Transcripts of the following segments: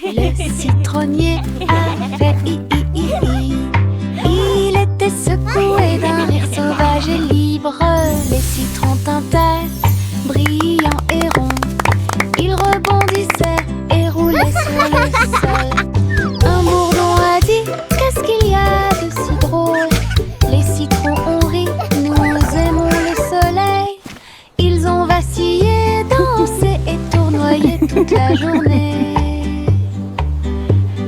Le citronnier a fait i. Il était secoué d'un rire sauvage et libre. Les citrons tintaient, brillants et ronds. Ils rebondissaient et roulaient sur le sol. Un bourdon a dit: qu'est-ce qu'il y a de si drôle? Les citrons ont ri, nous aimons le soleil. Ils ont vacillé, dansé et tournoyé toute la journée.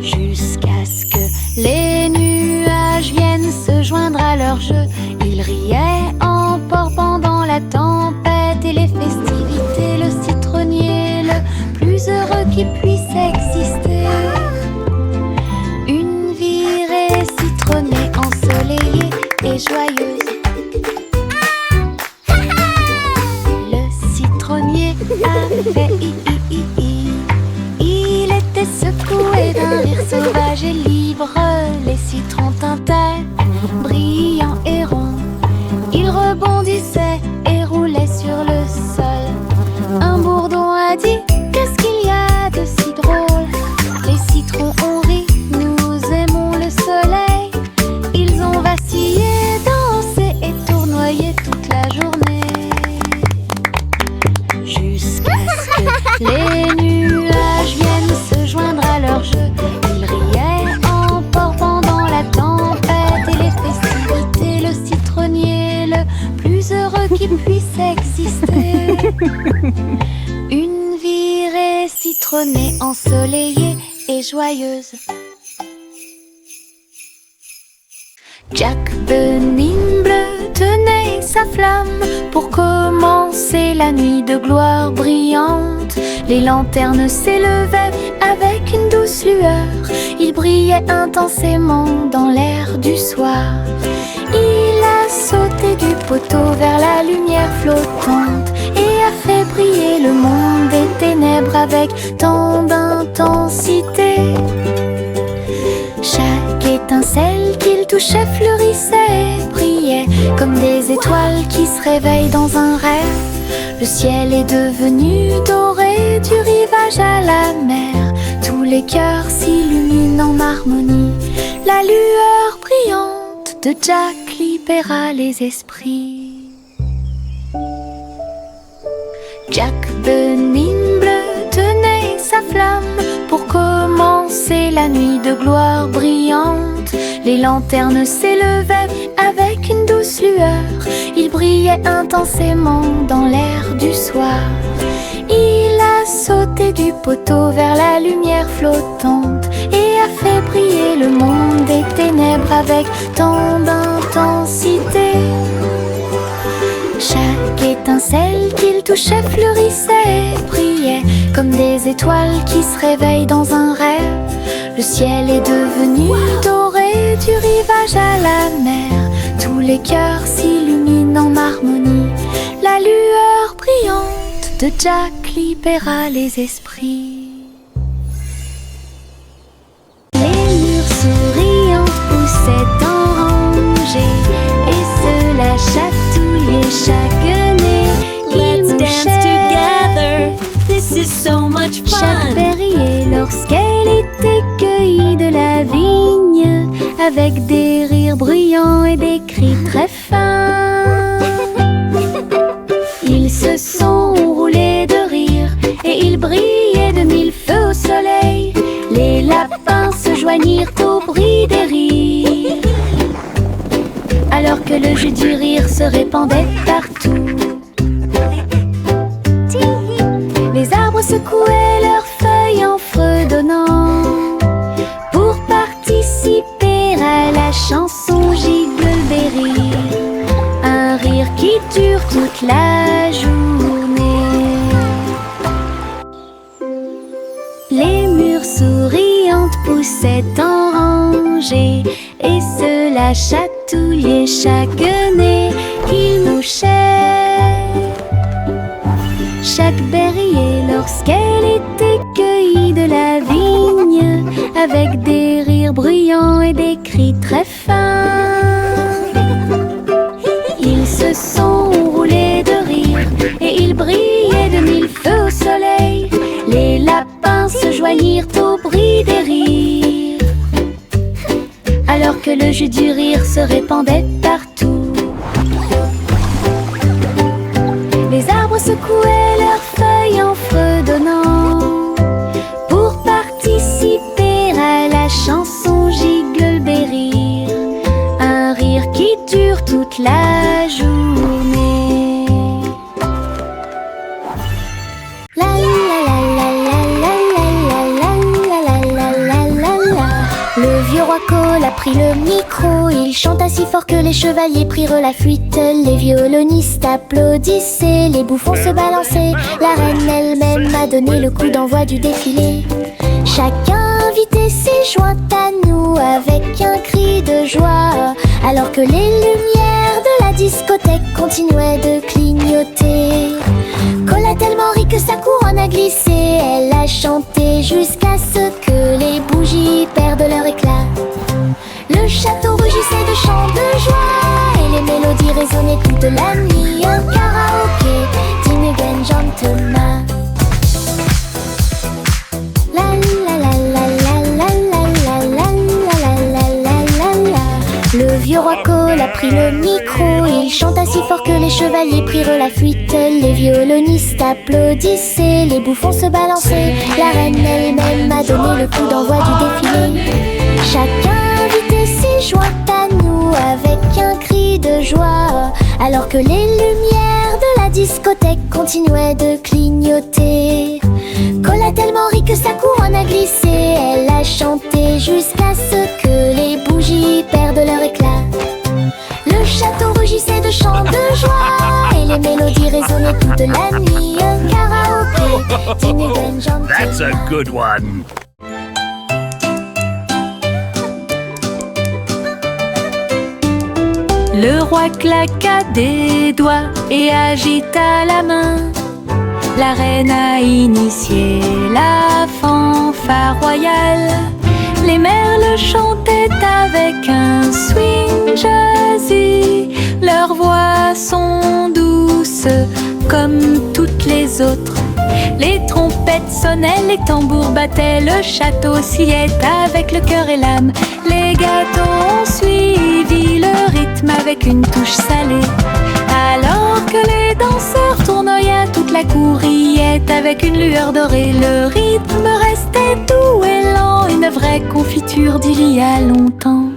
Jusqu'à ce que les nuages viennent se joindre à leur jeu. Ils riaient en port pendant la tempête et les festivités. Le citronnier le plus heureux qui puisse exister. Une virée citronnée, ensoleillée et joyeuse. Le citronnier a fait i. Il était secoué d'un rire sauvage et libre. Les citrons tintaient, brillants et ronds. Ils rebondissaient et roulaient sur le sol. Un bourdon a dit: qu'est-ce qu'il y a de si drôle? Les citrons ont ri, nous aimons le soleil. Ils ont vacillé, dansé et tournoyé toute la journée. Jusqu'à ce que les nuages viennent se joindre à leur jeu. Ils riaient en port pendant la tempête et les festivités. Le citronnier le plus heureux qui puisse exister. Une virée citronnée, ensoleillée et joyeuse. Jack Benin bleu tenait sa flamme pour commencer la nuit de gloire brillante. Les lanternes s'élevaient avec une douce lueur. Il brillait intensément dans l'air du soir. Il a sauté du poteau vers la lumière flottante et a fait briller le monde des ténèbres avec tant d'intensité. Chaque étincelle qu'il touchait fleurissait et brillait comme des étoiles qui se réveillent dans un rêve. Le ciel est devenu doré du rivage à la mer. Tous les cœurs s'illuminent en harmonie. La lueur brillante de Jack libéra les esprits. Jack Benin bleu tenait sa flamme pour commencer la nuit de gloire brillante. Les lanternes s'élevaient avec une douce lueur. Il brillait intensément dans l'air du soir. Il a sauté du poteau vers la lumière flottante et a fait briller le monde des ténèbres avec tant d'intensité. Chaque étincelle qu'il touchait fleurissait et brillait comme des étoiles qui se réveillent dans un rêve. Le ciel est devenu doré du rivage à la mer. Tous les cœurs s'illuminent en harmonie. La lueur brillante de Jack libéra les esprits. Les murs souriants poussaient en rangée et cela chatouillait chaque nez. Let's dance together, this is so much Chaque fun. berrier lorsqu'elle était cueillie de la vigne, avec des rires bruyants et des cris très fins. Ils se sont roulés de rire et ils brillaient de mille feux au soleil. Les lapins se joignirent au bruit des rires, alors que le jus du rire se répandait partout. Les arbres secouaient leurs feuilles en fredonnant pour participer à la chanson Jingleberry. Un rire qui dure toute la journée. Les murs souriantes poussaient en rangée et cela chatouillait chaque nez qu'ils mouchaient. Chaque berrier lorsqu'elle était cueillie de la vigne, avec des rires bruyants et des cris très fins. Ils se sont roulés de rire et ils brillaient de mille feux au soleil. Les lapins se joignirent au bruit Le jus du rire se répandait partout. Les arbres secouaient leurs feuilles en fredonnant pour participer à la chanson Gigglebé rire. Un rire qui dure toute la journée. La la la la la la la la la la la la. Le vieux roi Cole a pris le micro. Il chanta si fort que les chevaliers prirent la fuite. Les violonistes applaudissaient, les bouffons se balançaient. La reine elle-même a donné le coup d'envoi du défilé. Chaque invité s'est joint à nous avec un cri de joie, alors que les lumières de la discothèque continuaient de clignoter. Cole a tellement ri que sa couronne a glissé. Elle a chanté jusqu'à ce que les bougies perdent leur éclat. Le château rugissait de chants de joie et les mélodies résonnaient toute la nuit. Un karaoké, Tim again, gentleman. La la la la la la la la la la la la. Le vieux roi Cole a pris le micro. Il chanta si fort que les chevaliers prirent la fuite. Les violonistes applaudissaient, les bouffons se balançaient. La reine elle-même a donné le coup d'envoi du défilé. Chaque invité s'est joint à nous avec un cri de joie, alors que les lumières de la discothèque continuaient de clignoter. Cole a tellement ri que sa couronne a glissé. Elle a chanté jusqu'à ce que les bougies perdent leur éclat. Le château rugissait de chants de joie et les mélodies résonnaient toute la nuit. Un karaoké, Tim again, gentleman. That's a good one. Le roi claqua des doigts et agita la main. La reine a initié la fanfare royale. Les merles chantaient avec un swing jazzy. Leurs voix sont douces comme toutes les autres. Les trompettes sonnaient, les tambours battaient. Le château oscillait avec le cœur et l'âme. Les gâteaux ont suivi le rythme avec une touche salée. Alors que les danseurs tournoyaient, toute la cour riait avec une lueur dorée. Le rythme restait doux et lent, une vraie confiture d'il y a longtemps.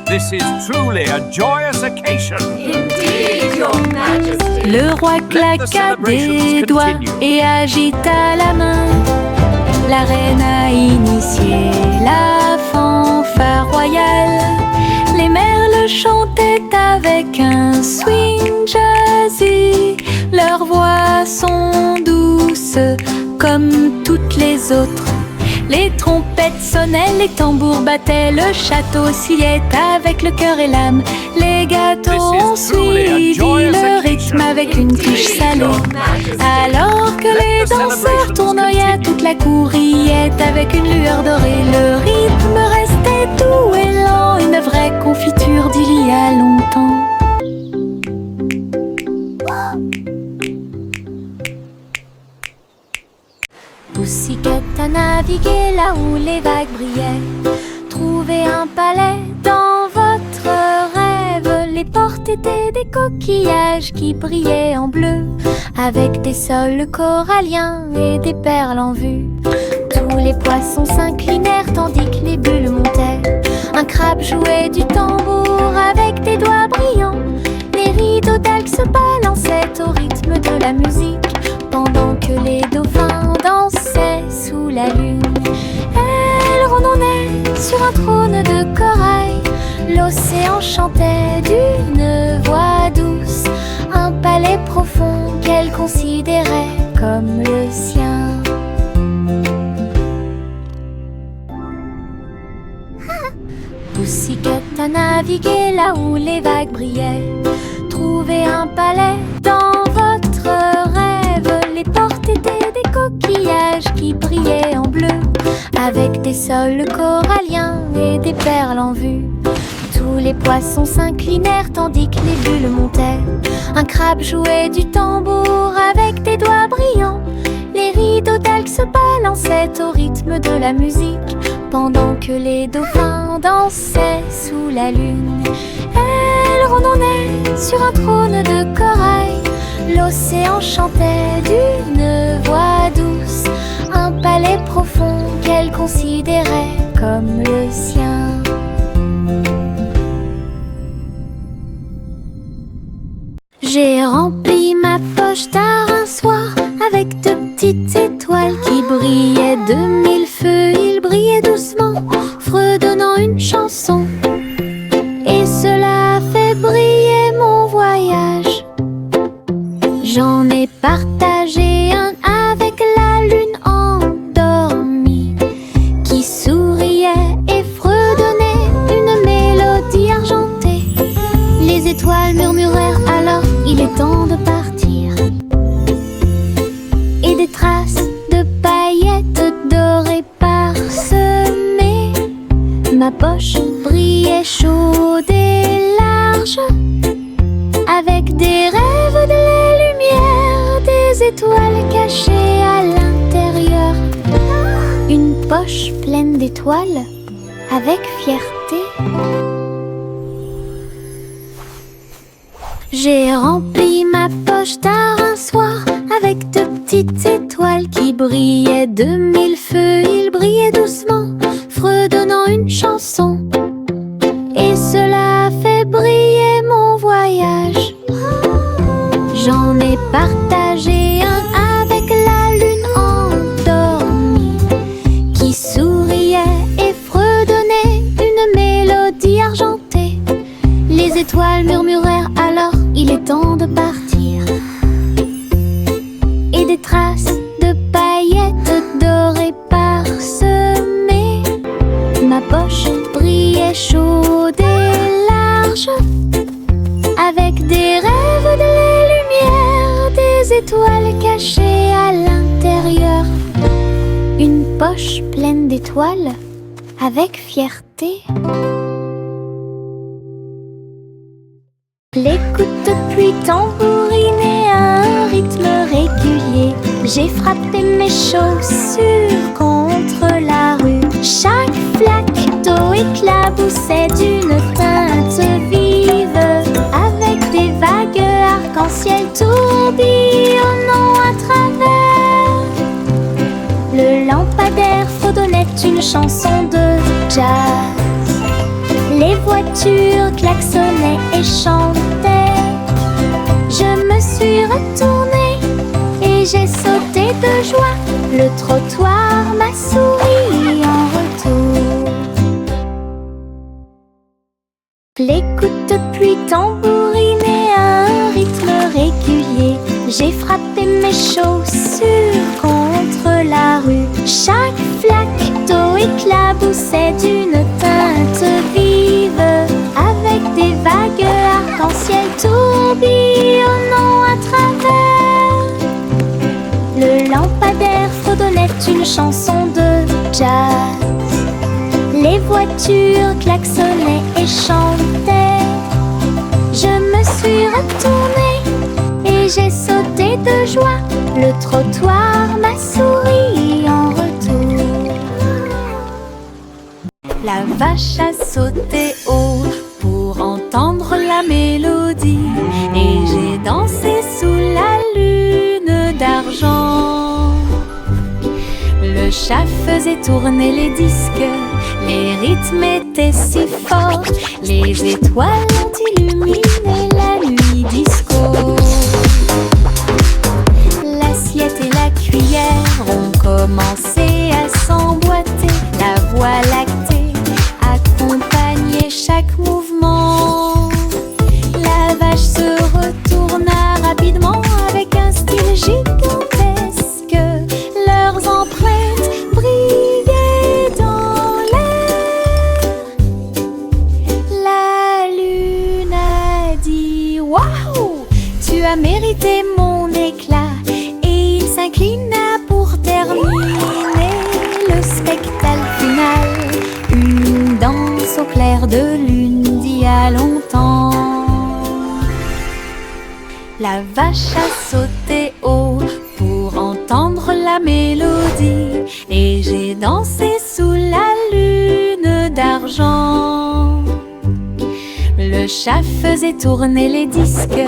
This is truly a joyous occasion. Indeed, Your Majesty. Le roi claqua des doigts et agita la main. La reine a initié la fanfare royale. Les merles chantaient avec un swing jazzy. Leurs voix sont douces comme toutes les autres. Les trompettes sonnaient, les tambours battaient. Le château oscillait avec le cœur et l'âme. Les gâteaux ont suivi le rythme avec une touche salée. Alors que les danseurs tournoyaient, toute la cour riait avec une lueur dorée. Le rythme restait doux et lent, une vraie confiture d'il y a longtemps. Poussiquette a navigué là où les vagues brillaient. Trouvez un palais dans votre rêve. Les portes étaient des coquillages qui brillaient en bleu, avec des sols coralliens et des perles en vue. Tous les poissons s'inclinèrent tandis que les bulles montaient. Un crabe jouait du tambour avec des doigts brillants. Les rideaux d'algues se balançaient au rythme de la musique, pendant que les dauphins dansaient sous la lune. Elle rondonnait sur un trône de corail. L'océan chantait d'une voix douce, un palais profond qu'elle considérait comme le sien. Poussiquette a navigué là où les vagues brillaient. Trouvez un palais dans votre rêve. Les portes étaient des coquillages qui brillaient en bleu, avec des sols coralliens et des perles en vue. Tous les poissons s'inclinèrent tandis que les bulles montaient. Un crabe jouait du tambour avec des doigts brillants. Les dos d'algues se balançaient au rythme de la musique, pendant que les dauphins dansaient sous la lune. Elle randonnait sur un trône de corail. L'océan chantait d'une voix douce, un palais profond qu'elle considérait comme le sien. J'ai rempli ma poche tard un soir avec de petites étoiles qui brillaient de mille feux. Ils brillaient doucement, fredonnant une chanson, et cela a fait briller mon voyage. J'en ai partagé un avec la lune endormie, qui souriait et fredonnait une mélodie argentée. Les étoiles murmurèrent alors, il est temps de partir. Et des traces de paillettes dorées parsemées, ma poche brillait chaude et large, avec des rêves, de la lumière, des étoiles cachées à l'intérieur. Une poche pleine d'étoiles, avec fierté. J'ai rempli ma poche tard un soir avec de petites étoiles qui brillaient de mille feux. Ils brillaient doucement, fredonnant une chanson, et cela a fait briller mon voyage. J'en ai partagé un avec la lune endormie, qui souriait et fredonnait une mélodie argentée. Les étoiles murmurèrent alors, il est temps de partir. Et des traces de paillettes dorées parsemées, ma poche brillait chaude et large, avec des rêves, de la lumière, des étoiles cachées à l'intérieur. Une poche pleine d'étoiles, avec fierté. Les coups de pluie tambourinaient à un rythme régulier. J'ai frappé mes chaussures contre la rue. Chaque flaque d'eau éclaboussait d'une teinte vive, avec des vagues arc-en-ciel tourbillonnant à travers. Le lampadaire fredonnait une chanson de jazz. Les voitures klaxonnaient et chantaient. Je me suis retournée et j'ai sauté de joie. Le trottoir m'a souri en retour. Les coups de pluie tambourinaient à un rythme régulier. J'ai frappé mes chaussures contre la rue. Chaque flaque d'eau éclaboussait d'une teinte vive, avec des vagues arc-en-ciel tourbillonnant à travers. Le lampadaire fredonnait une chanson de jazz. Les voitures klaxonnaient et chantaient. Je me suis retournée et j'ai sauté de joie. Le trottoir m'a souri en retour. La vache a sauté haut pour entendre la mélodie, et j'ai dansé sous la lune d'argent. Le chat faisait tourner les disques, les rythmes étaient si forts, les étoiles ont illuminé la nuit disco. L'assiette et la cuillère ont commencé à s'emboîter, la voie lactée accompagnait chaque mouvement. La vache se retourna rapidement avec un style gigantesque. Leurs empreintes brillaient dans l'air. La lune a dit: waouh, tu as mérité mon éclat. Et il s'inclina pour terminer le spectacle final. Une danse au clair de lune d'il y a longtemps. La vache a sauté haut pour entendre la la mélodie et j'ai dansé sous la lune d'argent. Le chat faisait tourner les disques,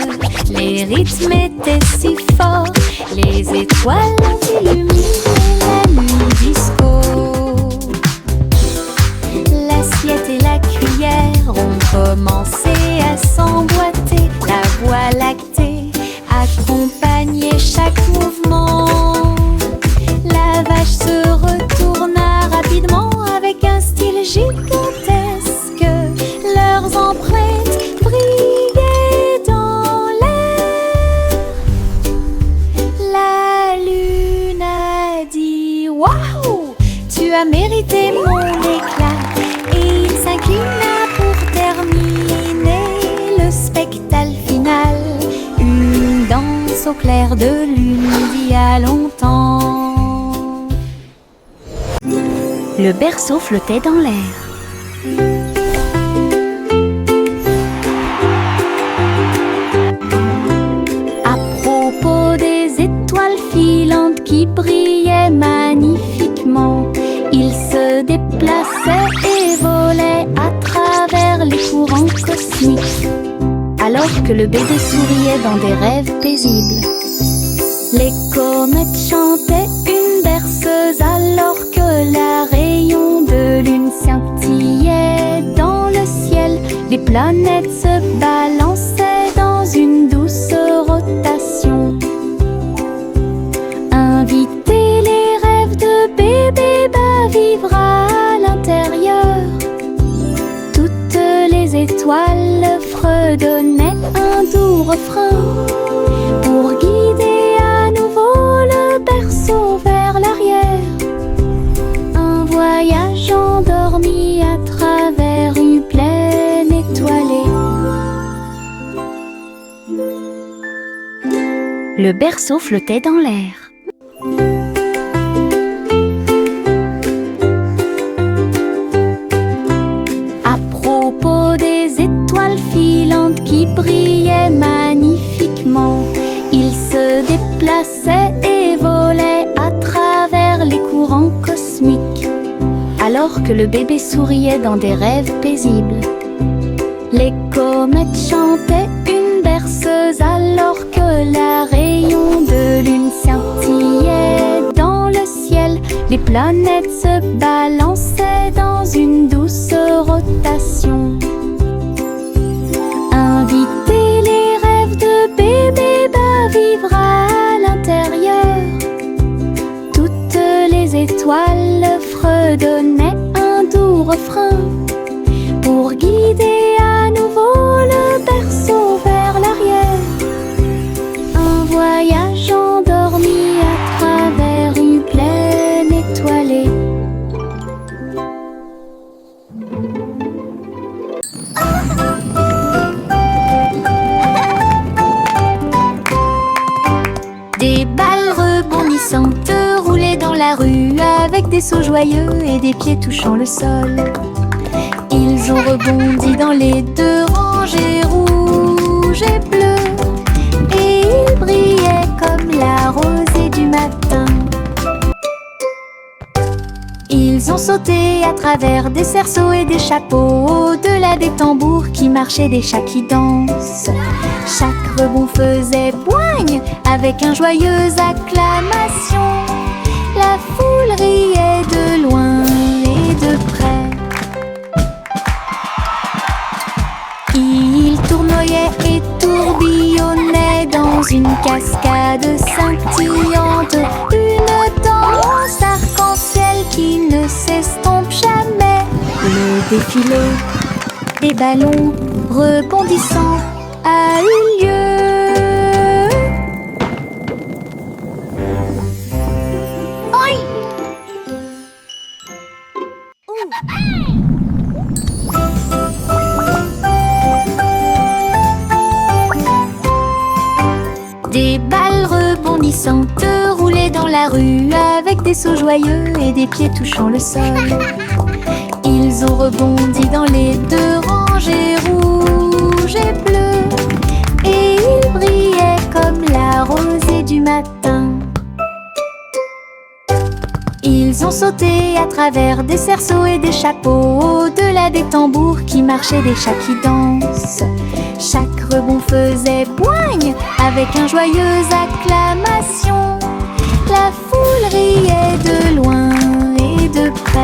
les rythmes étaient si forts, les étoiles illuminaient la nuit disco. L'assiette et la cuillère ont commencé à s'emboîter, la voie lactée accompagnait chaque mouvement. La vache se retourna rapidement avec un style gigantesque. Leurs empreintes brillaient dans l'air. La lune a dit « Waouh, tu as mérité mon éclat !» Et il s'inclina pour terminer le spectacle final. Une danse au clair de lune d'il y a longtemps. Le berceau flottait dans l'air. À propos des étoiles filantes qui brillaient magnifiquement, ils se déplaçaient et volaient à travers les courants cosmiques, alors que le bébé souriait dans des rêves paisibles. Les comètes chantaient une berceuse alors que la rayon de lune scintillait dans le ciel. Les planètes se balançaient dans une douce rotation. Invitez les rêves de bébé à vivre à l'intérieur. Toutes les étoiles fredonnaient un doux refrain pour guider à nouveau le berceau vers l'arrière. Un voyage endormi à travers une plaine étoilée. Le berceau flottait dans l'air. À propos des étoiles filantes qui brillaient magnifiquement, ils se déplaçaient et volaient à travers les courants cosmiques, alors que le bébé souriait dans des rêves paisibles. Les comètes chantaient une berceuse alors que la rayon de lune scintillait dans le ciel. Les planètes se balançaient dans une douce rotation. Invitez les rêves de bébé à vivre à l'intérieur. Toutes les étoiles fredonnaient un doux refrain pour guider à nouveau le berceau vers l'arrière. Un voyage endormi à travers une plaine étoilée. Des balles rebondissantes roulaient dans la rue avec des sauts joyeux et des pieds touchant le sol. Ils ont rebondi dans les deux rangées rouges et bleues et ils brillaient comme la rosée du matin. Ils ont sauté à travers des cerceaux et des chapeaux, au-delà des tambours qui marchaient, des chats qui dansent. Chaque rebond faisait boigne avec un joyeuse acclamation. La foule riait de loin et de près. Ils tournoyaient et tourbillonnaient dans une cascade scintillante, une danse arc-en-ciel qui ne s'estompe jamais. Le défilé des ballons rebondissants a eu lieu. Oi! Des balles rebondissantes roulaient dans la rue avec des sauts joyeux et des pieds touchant le sol. Ils ont rebondi dans les deux rangées rouges et bleues et ils brillaient comme la rosée du matin. Ils ont sauté à travers des cerceaux et des chapeaux, au-delà des tambours qui marchaient, des chats qui dansent. Chaque rebond faisait poigne avec un joyeuse acclamation. La foule riait de loin et de près.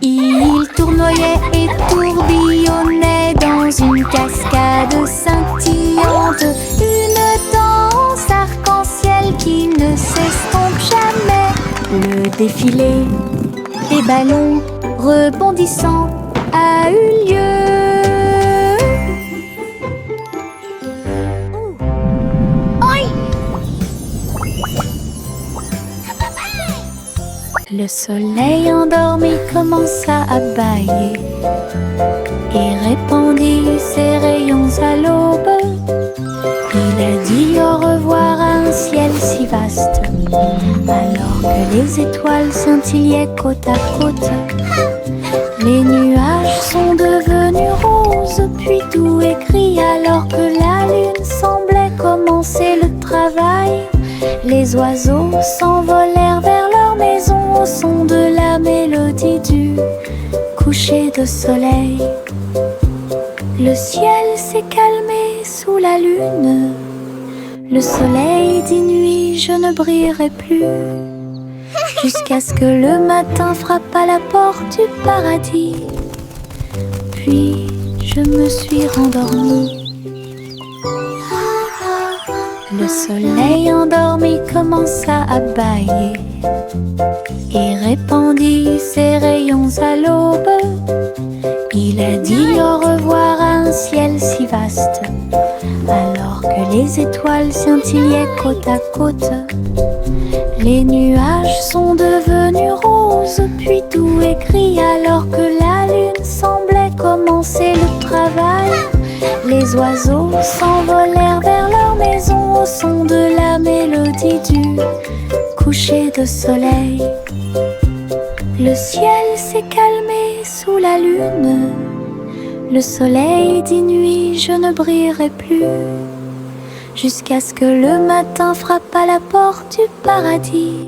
Ils tournoyaient et tourbillonnaient dans une cascade scintillante, une danse arc-en-ciel qui ne s'estompe jamais. Le défilé des ballons rebondissants a eu lieu. Le soleil endormi commença à bâiller et répandit ses rayons à l'aube. Il a dit au revoir à un ciel si vaste, alors que les étoiles scintillaient côte à côte. Les nuages sont devenus roses, puis doux et gris, alors que la lune semblait commencer le travail. Les oiseaux s'envolèrent vers leur maison au son de la mélodie du coucher de soleil. Le ciel s'est calmé sous la lune. Le soleil dit nuit, je ne brillerai plus, jusqu'à ce que le matin frappe à la porte du paradis. Puis je me suis rendormie. Le soleil endormi commença à bâiller et répandit ses rayons à l'aube. Il a dit au revoir à un ciel si vaste, alors que les étoiles scintillaient côte à côte. Les nuages sont devenus roses, puis doux et gris, alors que la lune semblait commencer le travail. Les oiseaux s'envolèrent vers leur maison au son de la mélodie du coucher de soleil. Le ciel s'est calmé sous la lune. Le soleil dit nuit, je ne brillerai plus, jusqu'à ce que le matin frappe à la porte du paradis.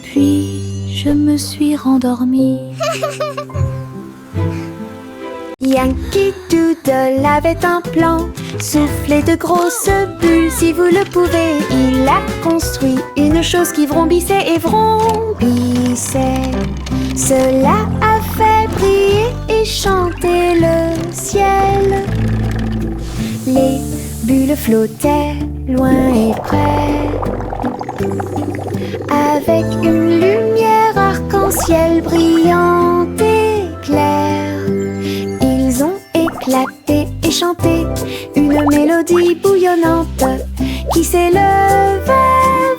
Puis je me suis rendormie. Yankee Doodle avait un plan, souffler de grosses bulles si vous le pouvez. Il a construit une chose qui vrombissait et vrombissait. Cela a fait briller et chanter le ciel. Les bulles flottaient loin et près, avec une lumière arc-en-ciel brillante et claire. Ils ont éclaté et chanté une mélodie bouillonnante qui s'élevait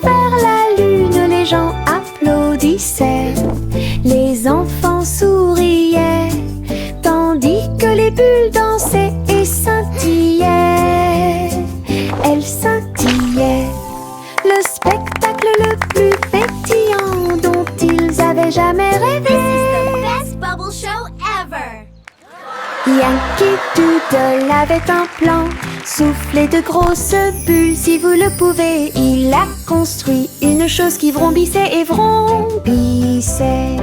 vers la lune. Les gens applaudissaient, les enfants souriaient, tandis que les bulles dansaient et scintillaient. Elles scintillaient, le spectacle le plus pétillant dont ils avaient jamais rêvé. Best bubble show ever! Yankee Doodle avait un plan, souffler de grosses bulles si vous le pouvez. Il a construit une chose qui vrombissait et vrombissait.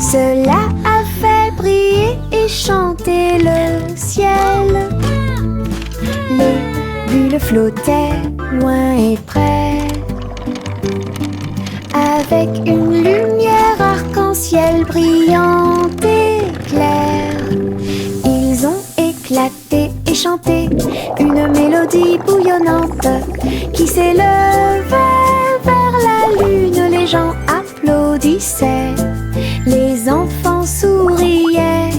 Cela a fait briller et chanter le ciel. Les bulles flottaient loin et près, avec une lumière arc-en-ciel brillante et claire. Ils ont éclaté et chanté une mélodie bouillonnante qui s'élevait vers la lune. Les gens applaudissaient, les enfants souriaient,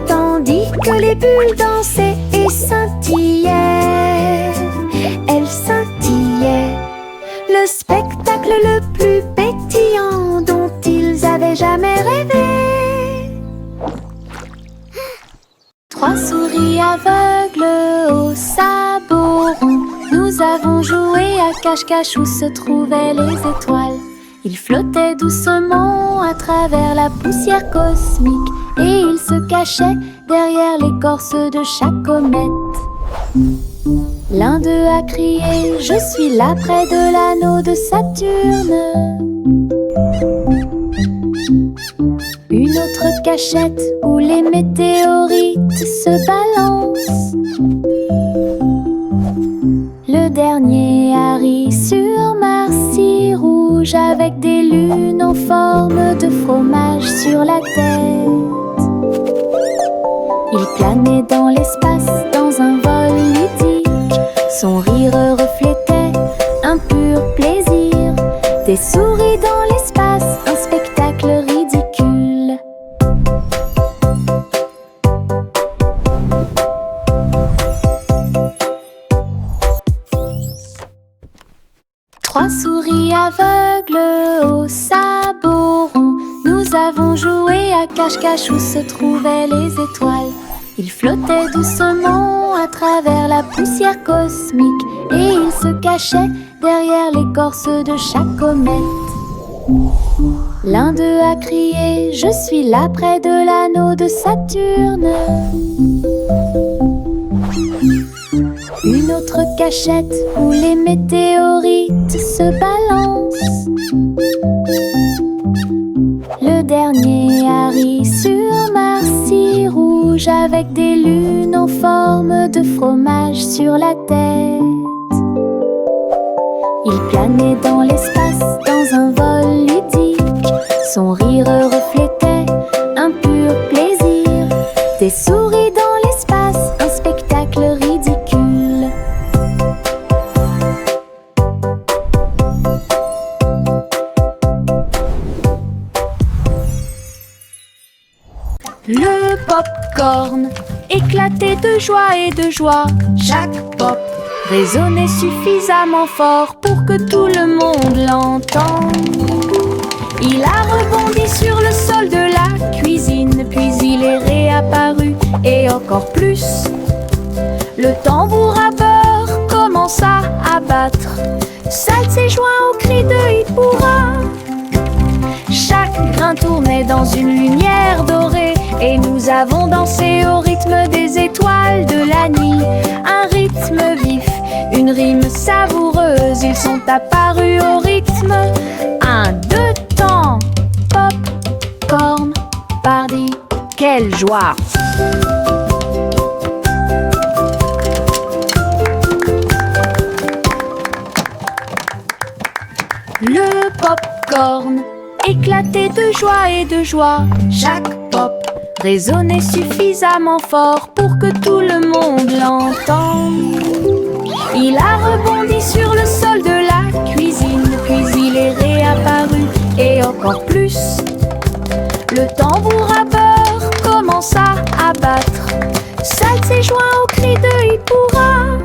tandis que les bulles dansaient et scintillaient. Elles scintillaient, le spectacle le plus pétillant dont ils avaient jamais rêvé. 3 souris aveugles aux sabots ronds. Nous avons joué à cache-cache où se trouvaient les étoiles. Ils flottaient doucement à travers la poussière cosmique et ils se cachaient derrière l'écorce de chaque comète. L'un d'eux a crié: je suis là près de l'anneau de Saturne. Une autre cachette où les météorites se balancent. Le dernier a ri sur Mars si rouge, avec des lunes en forme de fromage sur la tête. Il planait dans l'espace dans un vol ludique. Son rire reflétait un pur plaisir. Des souris dans l'espace, un spectacle ridicule. Trois souris aveugles aux sabots ronds. Nous avons joué à cache-cache où se trouvaient les étoiles. Ils flottaient doucement à travers la poussière cosmique et ils se cachaient derrière l'écorce de chaque comète. L'un d'eux a crié: je suis là près de l'anneau de Saturne. Une autre cachette où les météorites se balancent. Le dernier a ri sur Mars si rouge, avec des lunes en forme de fromage sur la tête. Il planait dans l'espace dans un vol ludique. Son rire reflétait un pur plaisir. Des souris dans l'espace, un spectacle ridicule. Le pop-corn éclatait de joie et de joie. Chaque pop résonnait suffisamment fort pour que tout le monde l'entende. Il a rebondi sur le sol de la cuisine, puis il est réapparu et encore plus. Le tambour à beurre commença à battre. Salt s'est joint au cri de Hit Hurrah. Chaque grain tournait dans une lumière dorée et nous avons dansé au rythme des étoiles de la nuit. Un rythme vif, une rime savoureuse, ils sont apparus au rythme. 1, 2, temps, pop, corn, party, quelle joie! Le popcorn éclatait de joie et de joie. Chaque pop résonnait suffisamment fort pour que tout le monde l'entende. Il a rebondi sur le sol de la cuisine, puis il est réapparu et encore plus. Le tambour à beurre commença à battre. Salt s'est joint au cri de Hit Hurrah.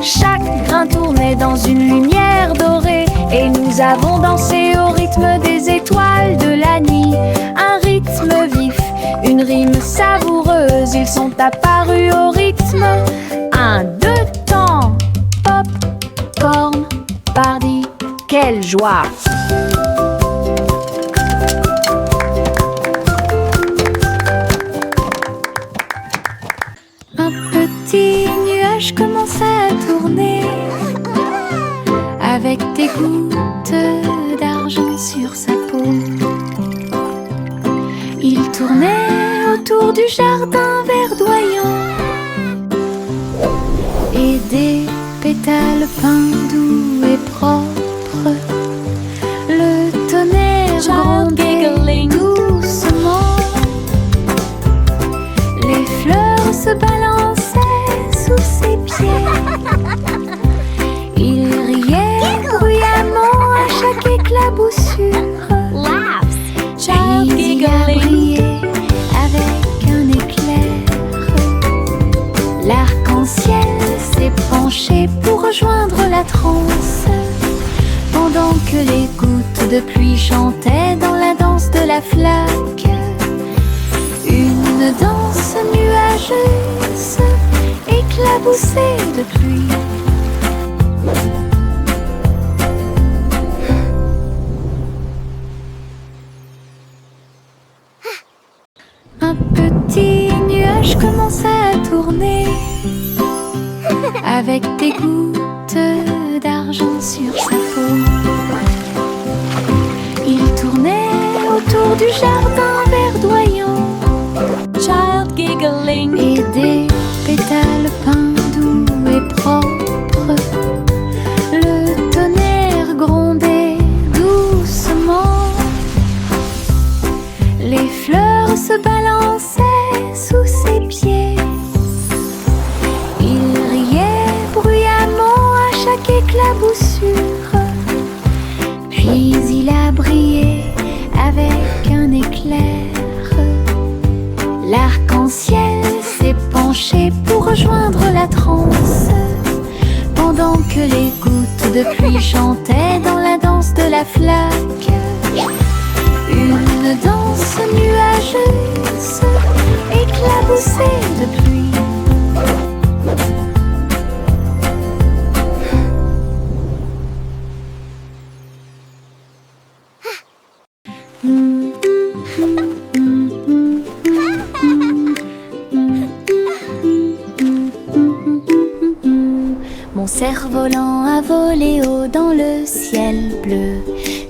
Chaque grain tournait dans une lumière dorée et nous avons dansé au rythme des étoiles de la nuit. Un rythme vif, une rime savoureuse, ils sont apparus au rythme. 1, 2, temps, pop, corn, party, quelle joie! Un petit nuage commença à tourner avec des gouttes d'argent sur sa peau. Il tournait autour du jardin verdoyant et des pétales peints doux et propres. Le tonnerre grondait doucement. Les fleurs se balançaient sous ses pieds. Il riait bruyamment à chaque éclaboussure. Puis il a brillé avec un éclair. L'arc-en-ciel s'est penché pour rejoindre la transe, pendant que les gouttes de pluie chantaient dans la danse de la flaque. Une danse nuageuse, éclaboussée de pluie. Un petit nuage commença à tourner avec des gouttes d'argent sur sa peau. Il tournait autour du jardin verdoyant, Child giggling. et des pétales peints doux et propres. Le tonnerre grondait doucement. Les fleurs se balançaient sous ses pieds. Il riait bruyamment à chaque éclaboussure. Puis il a brillé avec un éclair. L'arc-en-ciel s'est penché pour rejoindre la transe, pendant que les gouttes de pluie chantaient dans la danse de la flaque. Une danse nuageuse, éclaboussée de pluie. Mon cerf-volant a volé haut dans le ciel bleu.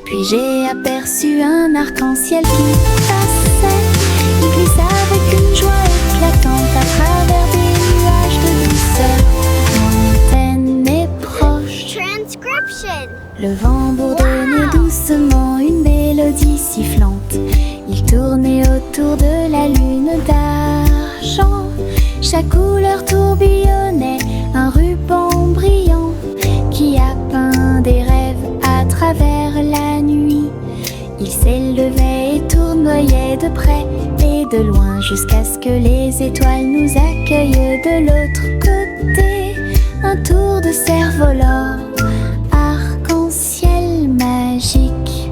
Puis j'ai aperçu un arc-en-ciel qui passait. Il glissa avec une joie éclatante à travers des nuages de douceur, lointaine et proche. Transcription. Le vent bourdonnait doucement une mélodie sifflante. Il tournait autour de la lune d'argent. Chaque couleur tourbillonnait un ruban brillant qui a peint des rêves à travers la nuit. Il s'élevait et tournoyait de près et de loin jusqu'à ce que les étoiles nous accueillent de l'autre côté. Un tour de cerf-volant, arc-en-ciel magique.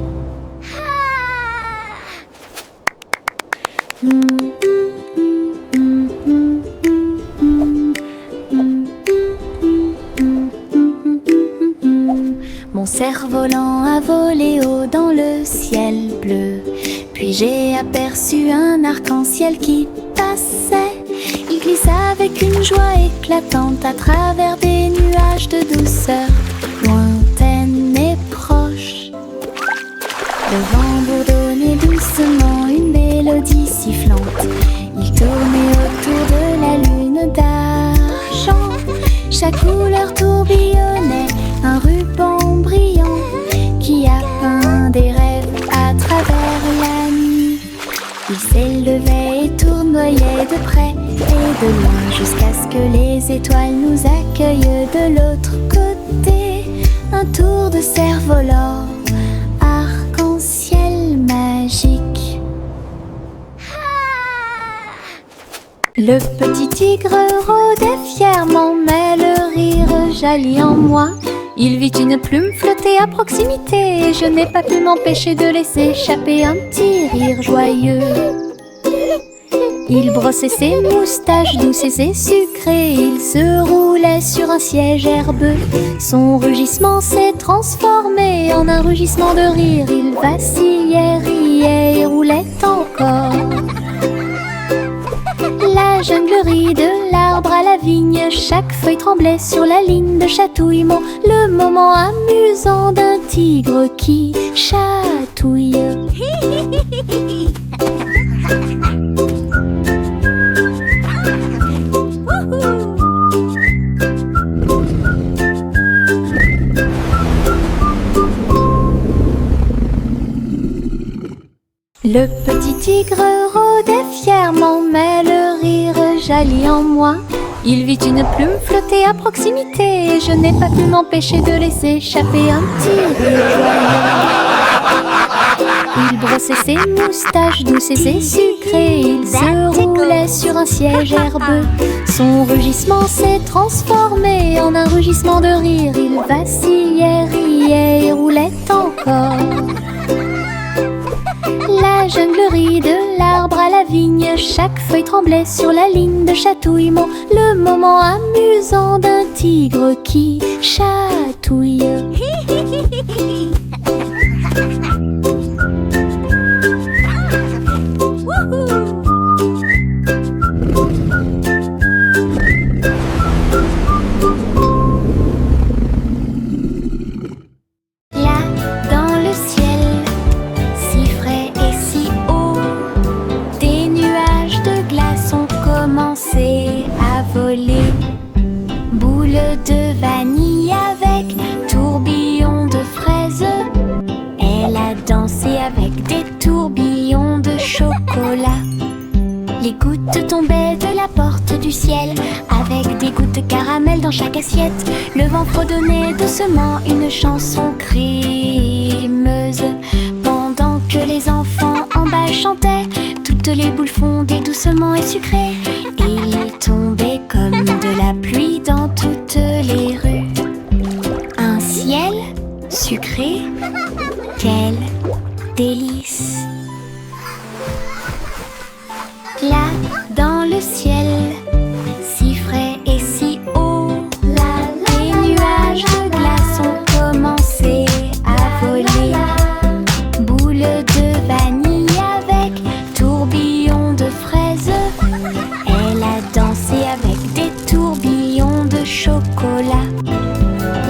Mon cerf-volant a volé haut dans le ciel bleu. Puis j'ai aperçu un arc-en-ciel qui passait. Il glissa avec une joie éclatante à travers des nuages de douceur, lointaine et proche. Le vent bourdonnait doucement une mélodie sifflante. Il tournait autour de la lune d'argent. Chaque couleur tourbillonnait un ruban brillant qui a peint des rêves à travers la nuit. Il s'élevait et tournoyait de près et de loin jusqu'à ce que les étoiles nous accueillent de l'autre côté. Un tour de cerf-volant, arc-en-ciel magique. Le petit tigre rôdait fièrement, mais le rire jaillit en moi. Il vit une plume flotter à proximité et je n'ai pas pu m'empêcher de laisser échapper un petit rire joyeux. Il brossait ses moustaches douces et sucrées, il se roulait sur un siège herbeux. Son rugissement s'est transformé en un rugissement de rire. Il vacillait, riait et roulait encore. La junglerie de l'arbre à la vigne, chaque feuille tremblait sur la ligne de chatouillement. Le moment amusant d'un tigre qui chatouille. Le petit tigre rôdait fièrement, mais le rire jaillit en moi. Il vit une plume flotter à proximité et je n'ai pas pu m'empêcher de laisser échapper un petit rire joyeux. Il brossait ses moustaches douces et sucrées, il se roulait sur un siège herbeux. Son rugissement s'est transformé en un rugissement de rire. Il vacillait, riait et roulait encore. La junglerie de l'arbre à la vigne, chaque feuille tremblait sur la ligne de chatouillement. Le moment amusant d'un tigre qui chatouille. boule de vanille avec tourbillon de fraises. Elle a dansé avec des tourbillons de chocolat. Les gouttes tombaient de la porte du ciel, avec des gouttes de caramel dans chaque assiette. Le vent fredonnait doucement une chanson crémeuse. Pendant que les enfants en bas chantaient, toutes les boules fondaient doucement et sucrées. Il tombait comme de la pluie dans toutes les rues. Un ciel sucré, quel délice! Là, dans le ciel, si frais et si haut, les nuages de glace ont commencé à voler. Boule de vanille avec tourbillon de fraises. Elle a dansé avec des tourbillons de chocolat.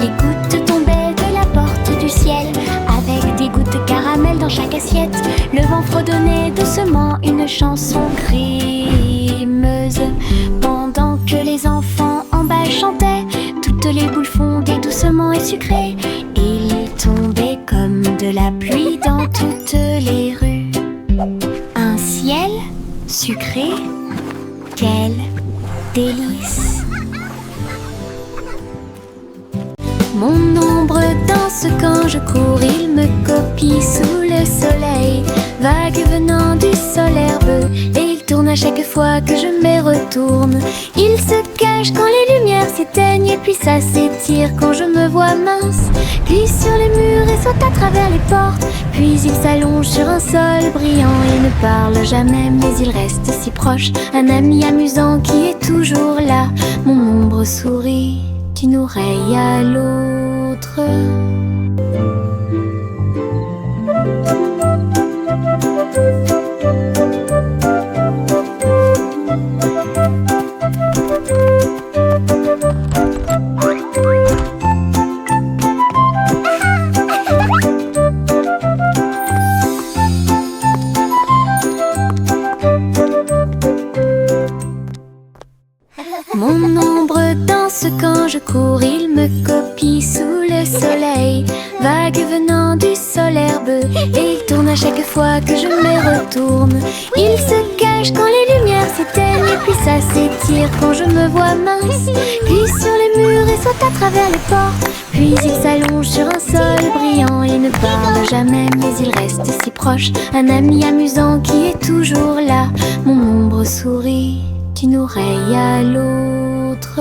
Les gouttes tombaient de la porte du ciel, avec des gouttes de caramel dans chaque assiette. Le vent fredonnait doucement une chanson crémeuse. Pendant que les enfants en bas chantaient, toutes les boules fondaient doucement et sucrées. Il tombait comme de la pluie dans toutes les rues. Un ciel sucré, quel délice! Mon ombre danse quand je cours, il me copie sous le soleil. Vague venant du sol herbeux, et il tourne à chaque fois que je me retourne. Il se cache quand les lumières s'éteignent, et puis ça s'étire quand je me vois mince. Glisse sur les murs et saute à travers les portes, puis il s'allonge sur un sol brillant. Il ne parle jamais mais il reste si proche, un ami amusant qui est toujours là. Mon ombre sourit d'une oreille à l'autre. Mon ombre danse quand je cours, il me copie sous le soleil. Vague venant du sol herbeux, et il tourne à chaque fois que je me retourne. Il se cache quand les lumières s'éteignent, et puis ça s'étire quand je me vois mince. Glisse sur les murs et saute à travers les portes, puis il s'allonge sur un sol brillant. Il ne parle jamais mais il reste si proche, un ami amusant qui est toujours là. Mon ombre sourit d'une oreille à l'autre.